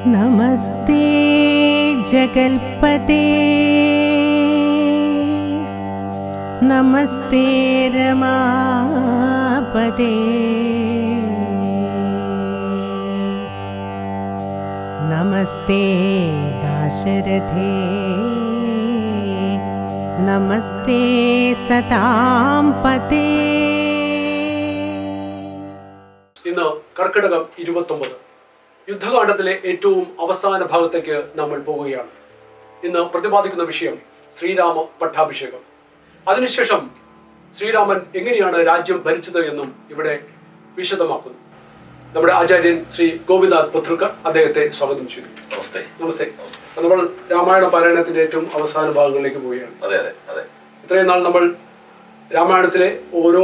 नमस्ते जगल्पते नमस्ते रमापते नमस्ते दाशरथे नमस्ते सतांपते. ഇന്ന് കർക്കിടകം 29 യുദ്ധകാണ്ഡത്തിലെ ഏറ്റവും അവസാന ഭാഗത്തേക്ക് നമ്മൾ പോവുകയാണ്. ഇന്ന് പ്രതിപാദിക്കുന്ന വിഷയം ശ്രീരാമ പട്ടാഭിഷേകം. അതിനുശേഷം ശ്രീരാമൻ എങ്ങനെയാണ് രാജ്യം ഭരിച്ചത് എന്നും ഇവിടെ വിശദമാക്കുന്നു. നമ്മുടെ ആചാര്യൻ ശ്രീ ഗോപിനാഥ് പുത്രക്കർ അദ്ദേഹത്തെ സ്വാഗതം ചെയ്തു. നമസ്തേ. നമ്മൾ രാമായണ പാരായണത്തിന്റെ ഏറ്റവും അവസാന ഭാഗങ്ങളിലേക്ക് പോവുകയാണ്. ഇത്രയും നാൾ നമ്മൾ രാമായണത്തിലെ ഓരോ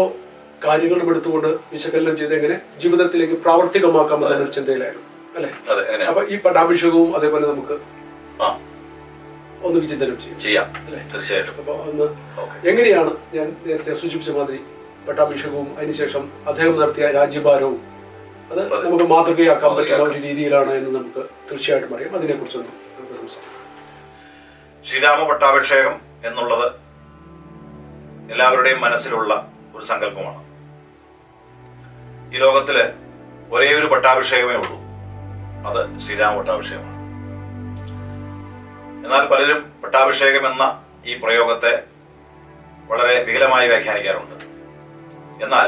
കാര്യങ്ങളും എടുത്തുകൊണ്ട് വിശകലനം ചെയ്ത് എങ്ങനെ ജീവിതത്തിലേക്ക് പ്രാവർത്തികമാക്കാം എന്നൊരു ചിന്തയിലായിരുന്നു അല്ലെ. അപ്പൊ ഈ പട്ടാഭിഷേകവും അതേപോലെ നമുക്ക് ഒന്ന് വിചിന്തനം ചെയ്യാം അല്ലെ. അപ്പൊ ഒന്ന് എങ്ങനെയാണ് ഞാൻ നേരത്തെ സൂചിപ്പിച്ച മാതിരി പട്ടാഭിഷേകവും അതിനുശേഷം അദ്ദേഹം നടത്തിയ രാജ്യഭാരവും അത് നമുക്ക് മാതൃകയാക്കാൻ പറ്റുന്ന ഒരു രീതിയിലാണ് എന്ന് നമുക്ക് തീർച്ചയായിട്ടും അറിയാം. അതിനെ കുറിച്ചൊന്നും നമുക്ക് സംസാരിക്കാം. ശ്രീരാമ പട്ടാഭിഷേകം എന്നുള്ളത് എല്ലാവരുടെയും മനസ്സിലുള്ള ഒരു സങ്കല്പമാണ്. ഈ ലോകത്തില് ഒരേ ഒരു പട്ടാഭിഷേകമേ ഉള്ളൂ, അത് ശ്രീരാമ പട്ടാഭിഷേകമാണ്. എന്നാൽ പലരും പട്ടാഭിഷേകം എന്ന ഈ പ്രയോഗത്തെ വളരെ വികലമായി വ്യാഖ്യാനിക്കാറുണ്ട്. എന്നാൽ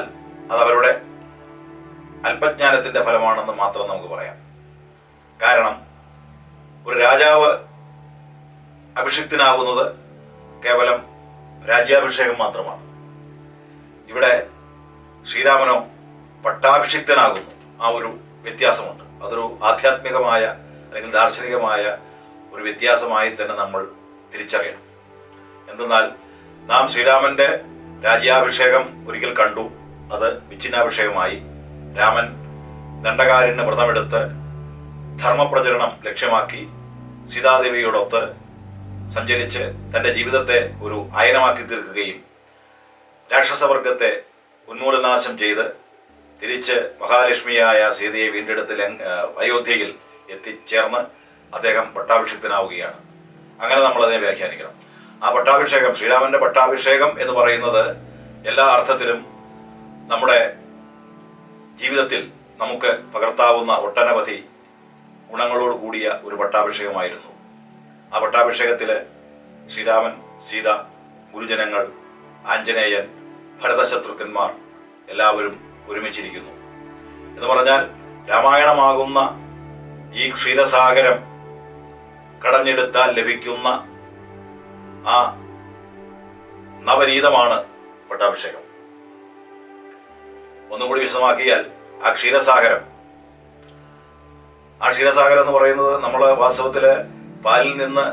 അത് അവരുടെ അല്പജ്ഞാനത്തിന്റെ ഫലമാണെന്ന് മാത്രം നമുക്ക് പറയാം. കാരണം ഒരു രാജാവ് അഭിഷിക്തനാകുന്നത് കേവലം രാജ്യാഭിഷേകം മാത്രമാണ്. ഇവിടെ ശ്രീരാമനോ പട്ടാഭിഷിക്തനാകുന്നു. ആ ഒരു വ്യത്യാസമുണ്ട്. അതൊരു ആധ്യാത്മികമായ അല്ലെങ്കിൽ ദാർശനികമായ ഒരു വ്യത്യാസമായി തന്നെ നമ്മൾ തിരിച്ചറിയണം. എന്തെന്നാൽ നാം ശ്രീരാമന്റെ രാജ്യാഭിഷേകം ഒരിക്കൽ കണ്ടു. അത് വിച്ഛിന്നാഭിഷേകമായി. രാമൻ ദണ്ഡകാരണ്യ വ്രതമെടുത്ത് ധർമ്മപ്രചരണം ലക്ഷ്യമാക്കി സീതാദേവിയോടൊത്ത് സഞ്ചരിച്ച് തന്റെ ജീവിതത്തെ ഒരു അയനമാക്കി തീർക്കുകയും രാക്ഷസവർഗത്തെ ഉന്മൂലനാശം ചെയ്ത് തിരിച്ച് മഹാലക്ഷ്മിയായ സീതയെ വീണ്ടെടുത്ത് അയോധ്യയിൽ എത്തിച്ചേർന്ന് അദ്ദേഹം പട്ടാഭിഷിക്തനാവുകയാണ്. അങ്ങനെ നമ്മൾ അതിനെ വ്യാഖ്യാനിക്കണം. ആ പട്ടാഭിഷേകം, ശ്രീരാമന്റെ പട്ടാഭിഷേകം എന്ന് പറയുന്നത് എല്ലാ അർത്ഥത്തിലും നമ്മുടെ ജീവിതത്തിൽ നമുക്ക് പകർത്താവുന്ന ഒട്ടനവധി ഗുണങ്ങളോട് കൂടിയ ഒരു പട്ടാഭിഷേകമായിരുന്നു. ആ പട്ടാഭിഷേകത്തില് ശ്രീരാമൻ, സീത, ഗുരുജനങ്ങൾ, ആഞ്ജനേയൻ, ഭരതശത്രുഘ്നന്മാർ എല്ലാവരും ഒരുമിച്ചിരിക്കുന്നു. എന്ന് പറഞ്ഞാൽ രാമായണമാകുന്ന ഈ ക്ഷീരസാഗരം കടഞ്ഞെടുത്താൽ ലഭിക്കുന്ന ആ നവനീതമാണ് പട്ടാഭിഷേകം. ഒന്നുകൂടി വിശദമാക്കിയാൽ ആ ക്ഷീരസാഗരം എന്ന് പറയുന്നത് നമ്മൾ വാസ്തവത്തില് പാലിൽ നിന്ന്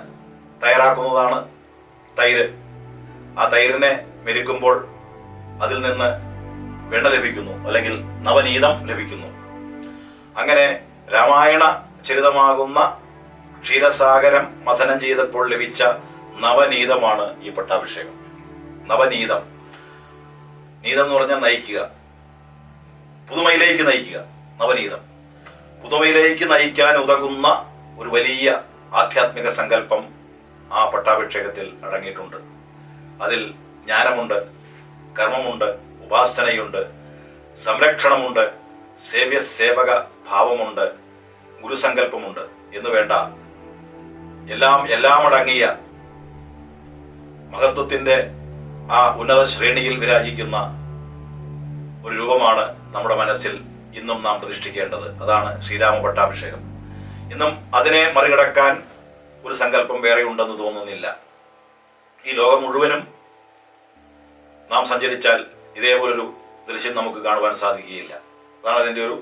തയ്യാറാക്കുന്നതാണ് തൈര്. ആ തൈരിനെ മെരുക്കുമ്പോൾ അതിൽ നിന്ന് വെണ്ണ ലഭിക്കുന്നു, അല്ലെങ്കിൽ നവനീതം ലഭിക്കുന്നു. അങ്ങനെ രാമായണ ചരിതമാകുന്ന ക്ഷീരസാഗരം മഥനം ചെയ്തപ്പോൾ ലഭിച്ച നവനീതമാണ് ഈ പട്ടാഭിഷേകം. നവനീതം, നീതം എന്ന് പറഞ്ഞാൽ നയിക്കുക, പുതുമയിലേക്ക് നയിക്കുക. നവനീതം പുതുമയിലേക്ക് നയിക്കാൻ ഉതകുന്ന ഒരു വലിയ ആധ്യാത്മിക സങ്കല്പം ആ പട്ടാഭിഷേകത്തിൽ അടങ്ങിയിട്ടുണ്ട്. അതിൽ ജ്ഞാനമുണ്ട്, കർമ്മമുണ്ട്, ഉപാസനയുണ്ട്, സംരക്ഷണമുണ്ട്, സേവക ഭാവമുണ്ട്, ഗുരുസങ്കല്പമുണ്ട് എന്ന് വേണ്ട എല്ലാം അടങ്ങിയ മഹത്വത്തിന്റെ ആ ഉന്നത ശ്രേണിയിൽ വിരാജിക്കുന്ന ഒരു രൂപമാണ് നമ്മുടെ മനസ്സിൽ ഇന്നും നാം പ്രതിഷ്ഠിക്കേണ്ടത്. അതാണ് ശ്രീരാമ പട്ടാഭിഷേകം. ഇന്നും അതിനെ മറികടക്കാൻ ഒരു സങ്കല്പം വേറെ ഉണ്ടെന്ന് തോന്നുന്നില്ല. ഈ ലോകം മുഴുവനും നാം സഞ്ചരിച്ചാൽ ഇതേപോലൊരു ദൃശ്യം നമുക്ക് കാണുവാൻ സാധിക്കുകയില്ല. അതാണ് അതിൻ്റെ ഒരു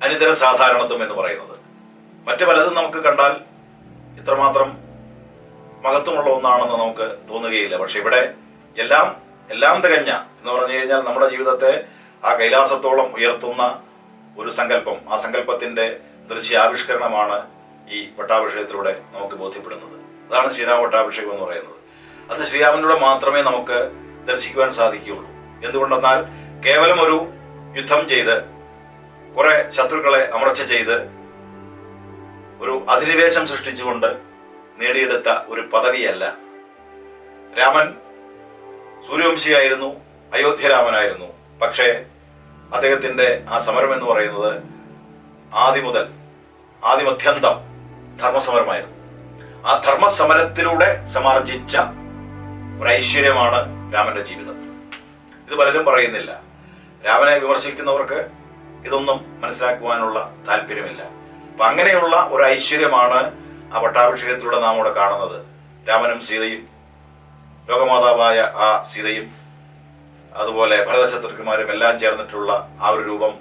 അനിതര സാധാരണത്വം എന്ന് പറയുന്നത്. മറ്റു പലതും നമുക്ക് കണ്ടാൽ ഇത്രമാത്രം മഹത്വമുള്ള ഒന്നാണെന്ന് നമുക്ക് തോന്നുകയില്ല. പക്ഷെ ഇവിടെ എല്ലാം തികഞ്ഞ എന്ന് പറഞ്ഞു കഴിഞ്ഞാൽ നമ്മുടെ ജീവിതത്തെ ആ കൈലാസത്തോളം ഉയർത്തുന്ന ഒരു സങ്കല്പം, ആ സങ്കല്പത്തിന്റെ ദൃശ്യാവിഷ്കരണമാണ് ഈ പട്ടാഭിഷേകത്തിലൂടെ നമുക്ക് ബോധ്യപ്പെടുന്നത്. അതാണ് ശ്രീരാമ പട്ടാഭിഷേകം എന്ന് പറയുന്നത്. അത് ശ്രീരാമനിലൂടെ മാത്രമേ നമുക്ക് ദർശിക്കുവാൻ സാധിക്കുകയുള്ളൂ. എന്തുകൊണ്ടെന്നാൽ കേവലം ഒരു യുദ്ധം ചെയ്ത് കുറെ ശത്രുക്കളെ അമർച്ച ചെയ്ത് ഒരു അധിനിവേശം സൃഷ്ടിച്ചുകൊണ്ട് നേടിയെടുത്ത ഒരു പദവിയല്ല. രാമൻ സൂര്യവംശിയായിരുന്നു, അയോധ്യരാമനായിരുന്നു. പക്ഷേ അദ്ദേഹത്തിന്റെ ആ സമരം എന്ന് പറയുന്നത് ആദിമധ്യന്തം ധർമ്മസമരമായിരുന്നു. ആ ധർമ്മസമരത്തിലൂടെ സമാർജിച്ച ഒരു ഐശ്വര്യമാണ് രാമന്റെ ജീവിതം. ഇത് പലരും പറയുന്നില്ല. രാമനെ വിമർശിക്കുന്നവർക്ക് ഇതൊന്നും മനസ്സിലാക്കുവാനുള്ള താല്പര്യമില്ല. അപ്പൊ അങ്ങനെയുള്ള ഒരു ഐശ്വര്യമാണ് ആ പട്ടാഭിഷേകത്തിലൂടെ നാം ഇവിടെ കാണുന്നത്. രാമനും സീതയും, ലോകമാതാവായ ആ സീതയും അതുപോലെ ഭരതശത്രുഘ്നന്മാരും എല്ലാം ചേർന്നിട്ടുള്ള ആ ഒരു രൂപം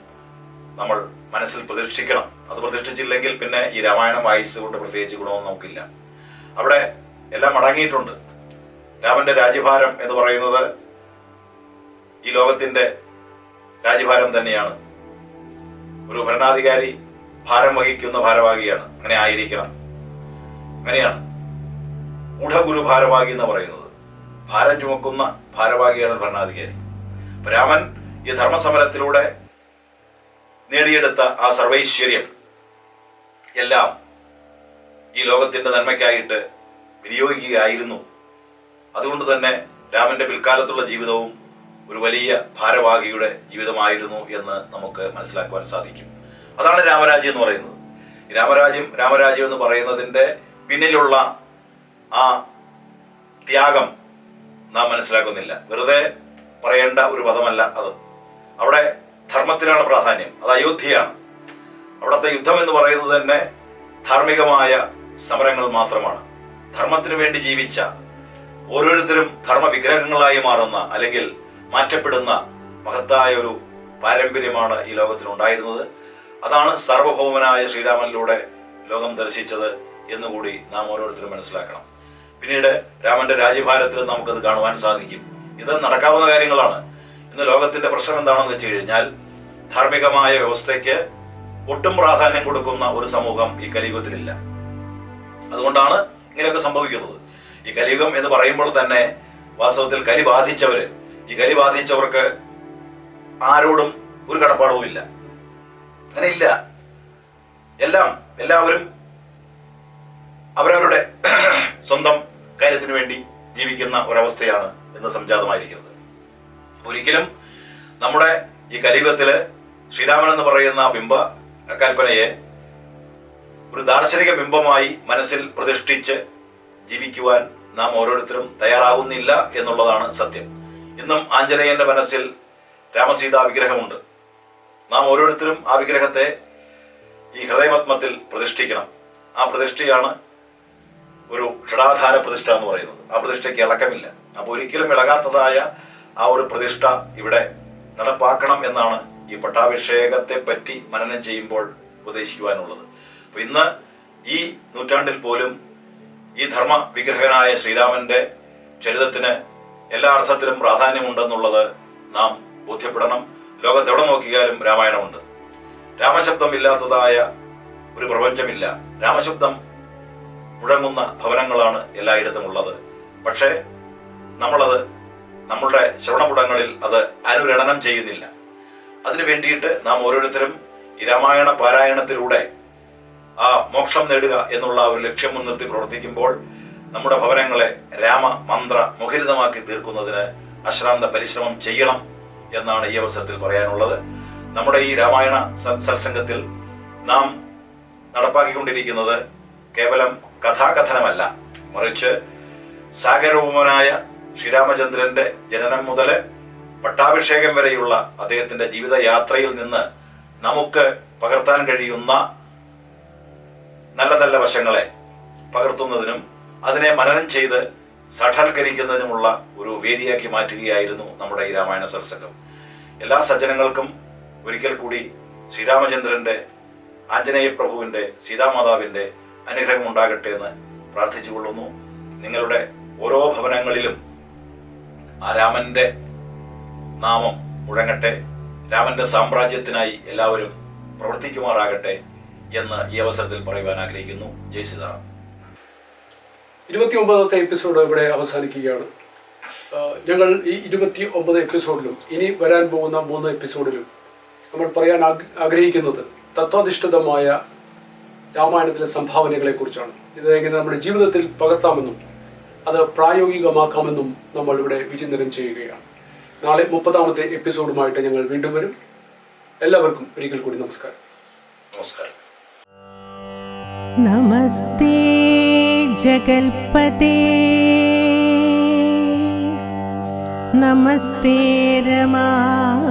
നമ്മൾ മനസ്സിൽ പ്രതിഷ്ഠിക്കണം. അത് പ്രതിഷ്ഠിച്ചില്ലെങ്കിൽ പിന്നെ ഈ രാമായണം വായിച്ചുകൊണ്ട് പ്രത്യേകിച്ച് ഗുണമൊന്നും നമുക്കില്ല. അവിടെ എല്ലാം അടങ്ങിയിട്ടുണ്ട്. രാമന്റെ രാജ്യഭാരം എന്ന് പറയുന്നത് ഈ ലോകത്തിന്റെ രാജ്യഭാരം തന്നെയാണ്. ഒരു ഭരണാധികാരി ഭാരം വഹിക്കുന്ന ഭാരവാഹിയാണ്. അങ്ങനെ ആയിരിക്കണം. അങ്ങനെയാണ് ഊഢഗുരു ഭാരവാഹി എന്ന് പറയുന്നത്. ഭാരം ചുമക്കുന്ന ഭാരവാഹിയാണ് ഭരണാധികാരി. രാമൻ ഈ ധർമ്മസമരത്തിലൂടെ നേടിയെടുത്ത ആ സർവൈശ്വര്യം എല്ലാം ഈ ലോകത്തിന്റെ നന്മയ്ക്കായിട്ട് വിനിയോഗിക്കുകയായിരുന്നു. അതുകൊണ്ട് തന്നെ രാമന്റെ പിൽക്കാലത്തുള്ള ജീവിതവും ഒരു വലിയ ഭാരവാഹിയുടെ ജീവിതമായിരുന്നു എന്ന് നമുക്ക് മനസ്സിലാക്കുവാൻ സാധിക്കും. അതാണ് രാമരാജ്യം എന്ന് പറയുന്നത്. രാമരാജ്യം എന്ന് പറയുന്നതിന്റെ പിന്നിലുള്ള ആ ത്യാഗം നാം മനസ്സിലാക്കുന്നില്ല. വെറുതെ പറയേണ്ട ഒരു പദമല്ല അത്. അവിടെ ധർമ്മത്തിനാണ് പ്രാധാന്യം. അത് അയോധ്യയാണ്. അവിടുത്തെ യുദ്ധം എന്ന് പറയുന്നത് തന്നെ ധാർമ്മികമായ സമരങ്ങൾ മാത്രമാണ്. ധർമ്മത്തിനു വേണ്ടി ജീവിച്ച ഓരോരുത്തരും ധർമ്മവിഗ്രഹങ്ങളായി മാറുന്ന അല്ലെങ്കിൽ മാറ്റപ്പെടുന്ന മഹത്തായ ഒരു പാരമ്പര്യമാണ് ഈ ലോകത്തിനുണ്ടായിരുന്നത്. അതാണ് സാർവഭൗമനായ ശ്രീരാമനിലൂടെ ലോകം ദർശിച്ചത് എന്നുകൂടി നാം ഓരോരുത്തരും മനസ്സിലാക്കണം. പിന്നീട് രാമന്റെ രാജ്യഭാരത്തിൽ നമുക്കത് കാണുവാൻ സാധിക്കും. ഇത് നടക്കാവുന്ന കാര്യങ്ങളാണ്. ഇന്ന് ലോകത്തിന്റെ പ്രശ്നം എന്താണെന്ന് വെച്ച് കഴിഞ്ഞാൽ ധാർമ്മികമായ വ്യവസ്ഥയ്ക്ക് ഒട്ടും പ്രാധാന്യം കൊടുക്കുന്ന ഒരു സമൂഹം ഈ കലിയുഗത്തിലില്ല. അതുകൊണ്ടാണ് ഇങ്ങനെയൊക്കെ സംഭവിക്കുന്നത്. ഈ കലിയുഗം എന്ന് പറയുമ്പോൾ തന്നെ വാസ്തവത്തിൽ കലി ബാധിച്ചവർക്ക് ആരോടും ഒരു കടപ്പാടവും ഇല്ല. അങ്ങനെ ഇല്ല. എല്ലാവരും അവരവരുടെ സ്വന്തം കാര്യത്തിന് വേണ്ടി ജീവിക്കുന്ന ഒരവസ്ഥയാണ് ഇന്ന് സംജാതമായിരിക്കുന്നത്. ഒരിക്കലും നമ്മുടെ ഈ കലിയുഗത്തില് ശ്രീരാമൻ എന്ന് പറയുന്ന ബിംബ കൽപ്പനയെ ഒരു ദാർശനിക ബിംബമായി മനസ്സിൽ പ്രതിഷ്ഠിച്ച് ജീവിക്കുവാൻ നാം ഓരോരുത്തരും തയ്യാറാകുന്നില്ല എന്നുള്ളതാണ് സത്യം. ഇന്നും ആഞ്ജനേയന്റെ മനസ്സിൽ രാമസീതാ വിഗ്രഹമുണ്ട്. നാം ഓരോരുത്തരും ആ വിഗ്രഹത്തെ ഈ ഹൃദയപത്മത്തിൽ പ്രതിഷ്ഠിക്കണം. ആ പ്രതിഷ്ഠയാണ് ഒരു ഷടാധാര പ്രതിഷ്ഠ എന്ന് പറയുന്നത്. ആ പ്രതിഷ്ഠയ്ക്ക് ഇളക്കമില്ല. അപ്പൊ ഒരിക്കലും ഇളകാത്തതായ ആ ഒരു പ്രതിഷ്ഠ ഇവിടെ നടപ്പാക്കണം എന്നാണ് ഈ പട്ടാഭിഷേകത്തെ പറ്റി മനനം ചെയ്യുമ്പോൾ ഉപദേശിക്കുവാനുള്ളത്. അപ്പൊ ഇന്ന് ഈ നൂറ്റാണ്ടിൽ പോലും ഈ ധർമ്മ വിഗ്രഹനായ ശ്രീരാമന്റെ ചരിതത്തിന് എല്ലാ അർത്ഥത്തിലും പ്രാധാന്യമുണ്ടെന്നുള്ളത് നാം ബോധ്യപ്പെടണം. ലോകത്തെവിടെ നോക്കിയാലും രാമായണമുണ്ട്. രാമശബ്ദം ഇല്ലാത്തതായ ഒരു പ്രപഞ്ചമില്ല. രാമശബ്ദം മുഴങ്ങുന്ന ഭവനങ്ങളാണ് എല്ലായിടത്തും ഉള്ളത്. പക്ഷേ നമ്മളത് നമ്മളുടെ ശ്രവണപുടങ്ങളിൽ അത് അനുരണനം ചെയ്യുന്നില്ല. അതിനു വേണ്ടിയിട്ട് നാം ഓരോരുത്തരും ഈ രാമായണ പാരായണത്തിലൂടെ ആ മോക്ഷം നേടുക എന്നുള്ള ഒരു ലക്ഷ്യം മുൻനിർത്തി പ്രവർത്തിക്കുമ്പോൾ നമ്മുടെ ഭവനങ്ങളെ രാമമന്ത്ര മുഖരിതമാക്കി തീർക്കുന്നതിന് അശ്രാന്ത പരിശ്രമം ചെയ്യണം എന്നാണ് ഈ അവസരത്തിൽ പറയാനുള്ളത്. നമ്മുടെ ഈ രാമായണ സത്സംഗത്തിൽ നാം നടപ്പാക്കിക്കൊണ്ടിരിക്കുന്നത് കേവലം കഥാകഥനമല്ല, മറിച്ച് സാഗരൂപനായ ശ്രീരാമചന്ദ്രന്റെ ജനനം മുതൽ പട്ടാഭിഷേകം വരെയുള്ള അദ്ദേഹത്തിന്റെ ജീവിതയാത്രയിൽ നിന്ന് നമുക്ക് പകർത്താൻ കഴിയുന്ന നല്ല നല്ല വശങ്ങളെ പകർത്തുന്നതിനും അതിനെ മനനം ചെയ്ത് സാക്ഷാത്കരിക്കുന്നതിനുമുള്ള ഒരു വേദിയാക്കി മാറ്റുകയായിരുന്നു നമ്മുടെ ഈ രാമായണ സത്സംഗം. എല്ലാ സജ്ജനങ്ങൾക്കും ഒരിക്കൽ കൂടി ശ്രീരാമചന്ദ്രന്റെ, ആഞ്ജനേയ പ്രഭുവിന്റെ, സീതാമാതാവിന്റെ അനുഗ്രഹം ഉണ്ടാകട്ടെ എന്ന് പ്രാർത്ഥിച്ചുകൊള്ളുന്നു. നിങ്ങളുടെ ഓരോ ഭവനങ്ങളിലും ആ രാമന്റെ നാമം മുഴങ്ങട്ടെ. രാമന്റെ സാമ്രാജ്യത്തിനായി എല്ലാവരും പ്രവർത്തിക്കുമാറാകട്ടെ എന്ന് ഈ അവസരത്തിൽ പറയുവാൻ ആഗ്രഹിക്കുന്നു. ജയ് സീതാറാം. 29ാമത്തെ എപ്പിസോഡ് ഇവിടെ അവസാനിക്കുകയാണ്. ഞങ്ങൾ ഈ 29 എപ്പിസോഡിലും ഇനി വരാൻ പോകുന്ന 3 എപ്പിസോഡിലും നമ്മൾ പറയാൻ ആഗ്രഹിക്കുന്നത് തത്വാധിഷ്ഠിതമായ രാമായണത്തിലെ സംഭാവനകളെക്കുറിച്ചാണ്. ഇത് എങ്ങനെ നമ്മുടെ ജീവിതത്തിൽ പകർത്താമെന്നും അത് പ്രായോഗികമാക്കാമെന്നും നമ്മൾ ഇവിടെ വിചിന്തനം ചെയ്യുകയാണ്. നാളെ 30ാമത്തെ എപ്പിസോഡുമായിട്ട് ഞങ്ങൾ വീണ്ടും വരും. എല്ലാവർക്കും ഒരിക്കൽ കൂടി നമസ്കാരം. നമസ്കാരം. നമസ്തേ ജഗൽപതേ, നമസ്തേ രമാപതേ,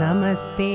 നമസ്തേ